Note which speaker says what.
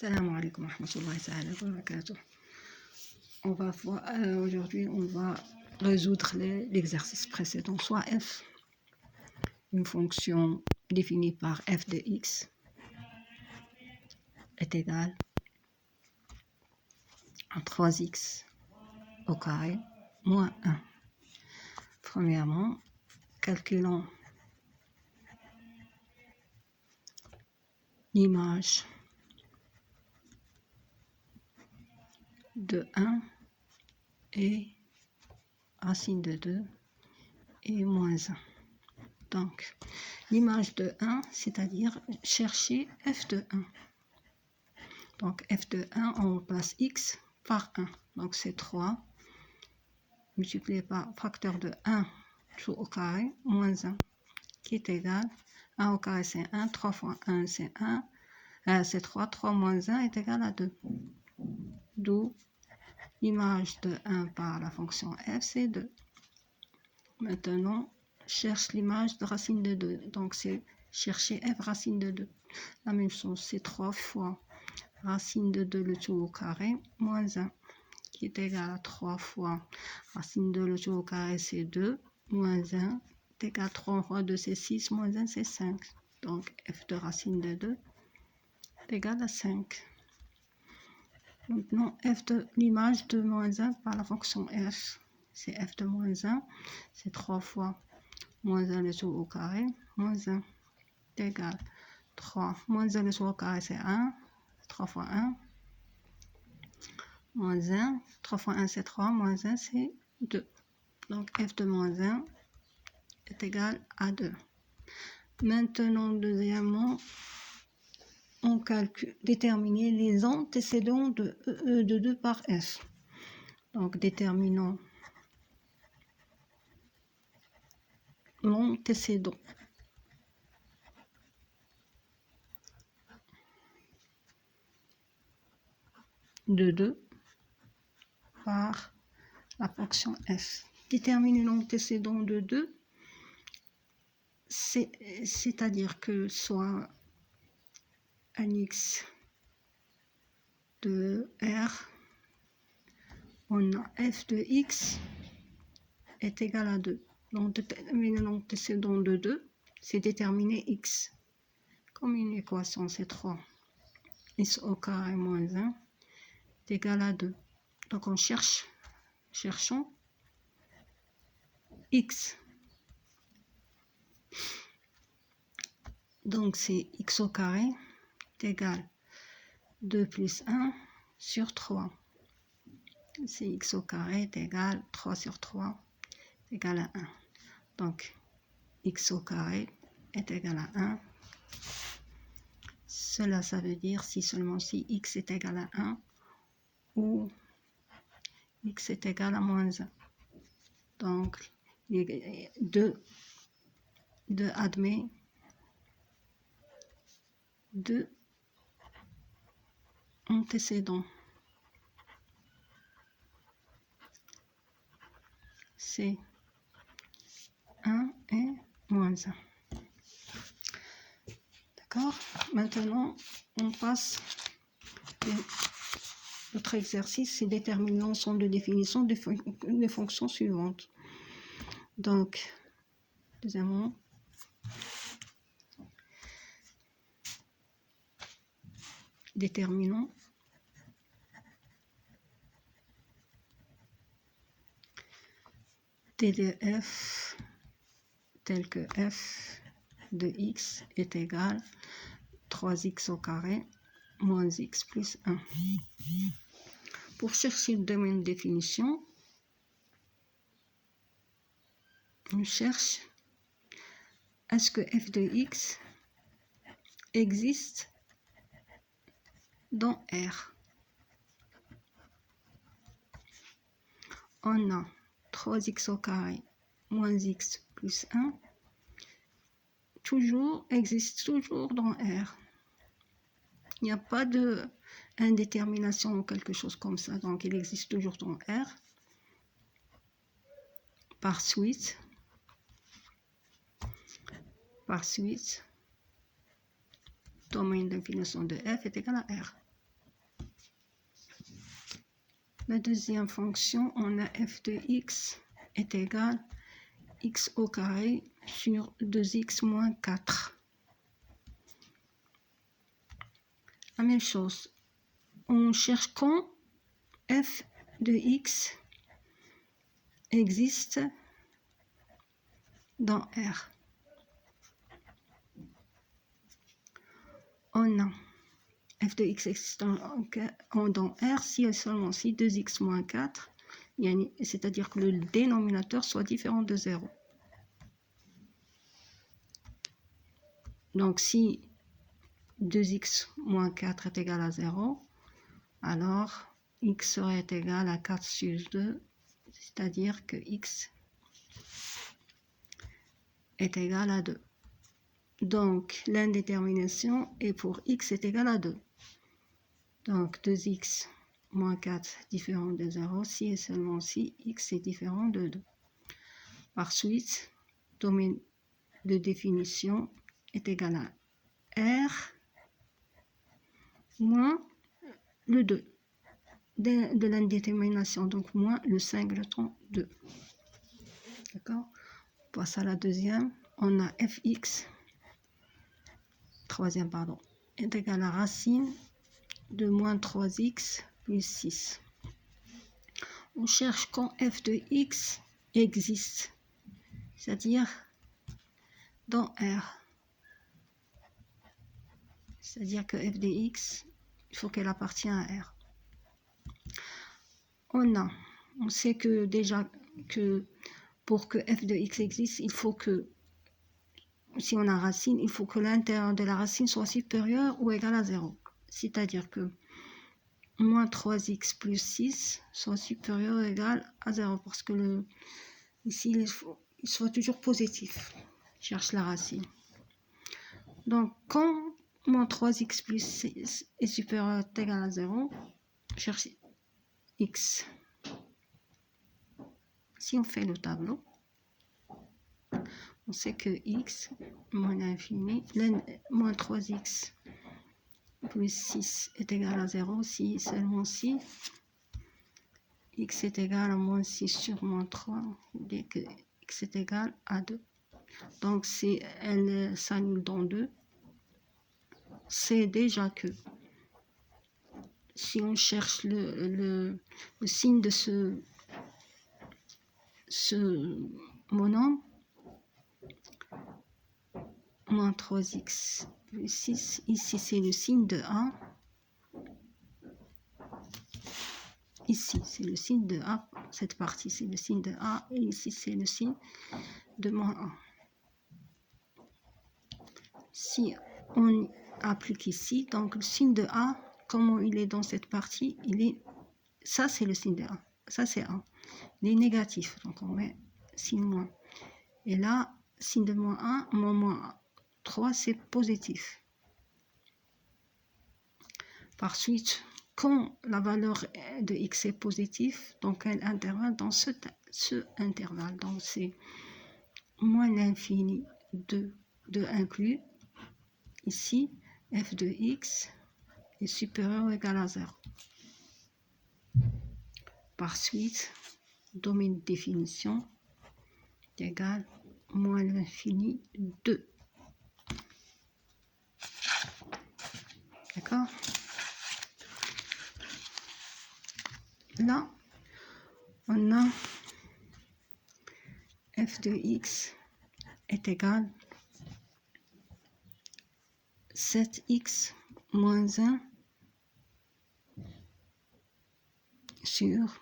Speaker 1: Salam alaikum wa rahmatullahi wa barakatuh. On va voir, aujourd'hui, on va résoudre l'exercice précédent, soit f, une fonction définie par f de x est égale à 3x au carré moins 1. Premièrement, calculons l'image de 1 et racine de 2 et moins 1. Donc, l'image de 1, c'est-à-dire chercher f de 1. Donc, f de 1, on remplace x par 1. Donc, c'est 3 multiplié par facteur de 1 tout au carré moins 1 qui est égal 1 au carré c'est 1, 3 fois 1 c'est 1, c'est 3, 3 moins 1 est égal à 2. D'où l'image de 1 par la fonction f c'est 2. Maintenant, cherche l'image de racine de 2. Donc, c'est chercher f racine de 2. La même chose, c'est 3 fois racine de 2 le tout au carré moins 1 qui est égal à 3 fois racine de 2 le tout au carré c'est 2 moins 1 est égal à 3 fois 2 c'est 6 moins 1 c'est 5. Donc f de racine de 2 est égal à 5. Maintenant f de l'image de moins 1 par la fonction f, c'est f de moins 1, c'est 3 fois moins 1 le tout au carré moins 1 est égal 3 moins 1 le tout au carré c'est 1, 3 fois 1 moins 1, 3 fois 1 c'est 3, moins 1 c'est 2. Donc f de moins 1 est égal à 2. Maintenant, deuxièmement, on calcule, déterminer les antécédents de 2 par f. Donc déterminons l'antécédent de 2 par la fonction f. Déterminer l'antécédent de 2, c'est-à-dire que soit un x de r, on a f de x est égal à 2. Donc déterminer l'antécédent de 2, c'est déterminer x. Comme une équation, c'est 3. X au carré moins 1 est égal à 2. Donc on cherchons x. Donc c'est x au carré est égal 2 plus 1 sur 3. C'est x au carré est égal 3 sur 3 est égal à 1. Donc x au carré est égal à 1. Cela, ça veut dire si seulement si x est égal à 1 ou x est égal à moins 1. Donc, 2 admet 2 antécédents. C'est 1 et moins 1. D'accord? Maintenant, on passe notre exercice, c'est déterminer l'ensemble de définition des fonctions suivantes. Donc, deuxièmement, déterminons t de f tel que f de x est égal 3x au carré moins x plus 1. Pour chercher le domaine de définition, on cherche est-ce que f de x existe dans R. On a 3x au carré moins x plus 1 existe toujours dans R. Il n'y a pas de indétermination ou quelque chose comme ça, donc il existe toujours dans R. Par suite, domaine de définition de f est égal à R. La deuxième fonction, on a f de x est égal x au carré sur 2x moins 4. La même chose, on cherche quand f de x existe dans R. On a f de x existe dans R si et seulement si 2x moins 4, c'est-à-dire que le dénominateur soit différent de 0. Donc si 2x moins 4 est égal à 0, alors x serait égal à 4 sur 2, c'est-à-dire que x est égal à 2. Donc l'indétermination est pour x est égal à 2. Donc 2x moins 4 différent de 0, si et seulement si x est différent de 2. Par suite, domaine de définition est égal à R moins le 2 de l'indétermination, donc moins le singleton 2. D'accord? On passe à la deuxième. On a fx, troisième, pardon, est égal à racine de moins 3x plus 6. On cherche quand f de x existe, c'est-à-dire dans R. C'est-à-dire que f de x, il faut qu'elle appartienne à R. On sait que déjà que pour que f de x existe, il faut que, si on a racine, il faut que l'intérieur de la racine soit supérieur ou égal à 0. C'est-à-dire que moins 3x plus 6 soit supérieur ou égal à 0, parce que ici, il soit toujours positif. Je cherche la racine. Donc, quand moins 3x plus 6 est supérieur ou égal à 0, cherche x. Si on fait le tableau, on sait que x moins l'infini, moins 3x plus 6 est égal à 0 si seulement si x est égal à moins 6 sur moins 3, dès que x est égal à 2. Donc si elle s'annule dans 2, c'est déjà que si on cherche le signe de ce monôme, moins 3x plus 6, ici c'est le signe de A, ici c'est le signe de A, cette partie c'est le signe de A, et ici c'est le signe de moins 1. Si on applique ici, donc le signe de A, comment il est dans cette partie, ça c'est le signe de A, ça c'est A, il est négatif, donc on met signe moins. Et là, signe de moins 1, moins 3, c'est positif. Par suite, quand la valeur de x est positive, donc elle intervient dans ce intervalle, donc c'est moins l'infini de inclus. Ici, f de x est supérieur ou égal à 0. Par suite, domaine de définition est égal à moins l'infini 2. D'accord? Là, on a f de x est égal à 7x moins 1 sur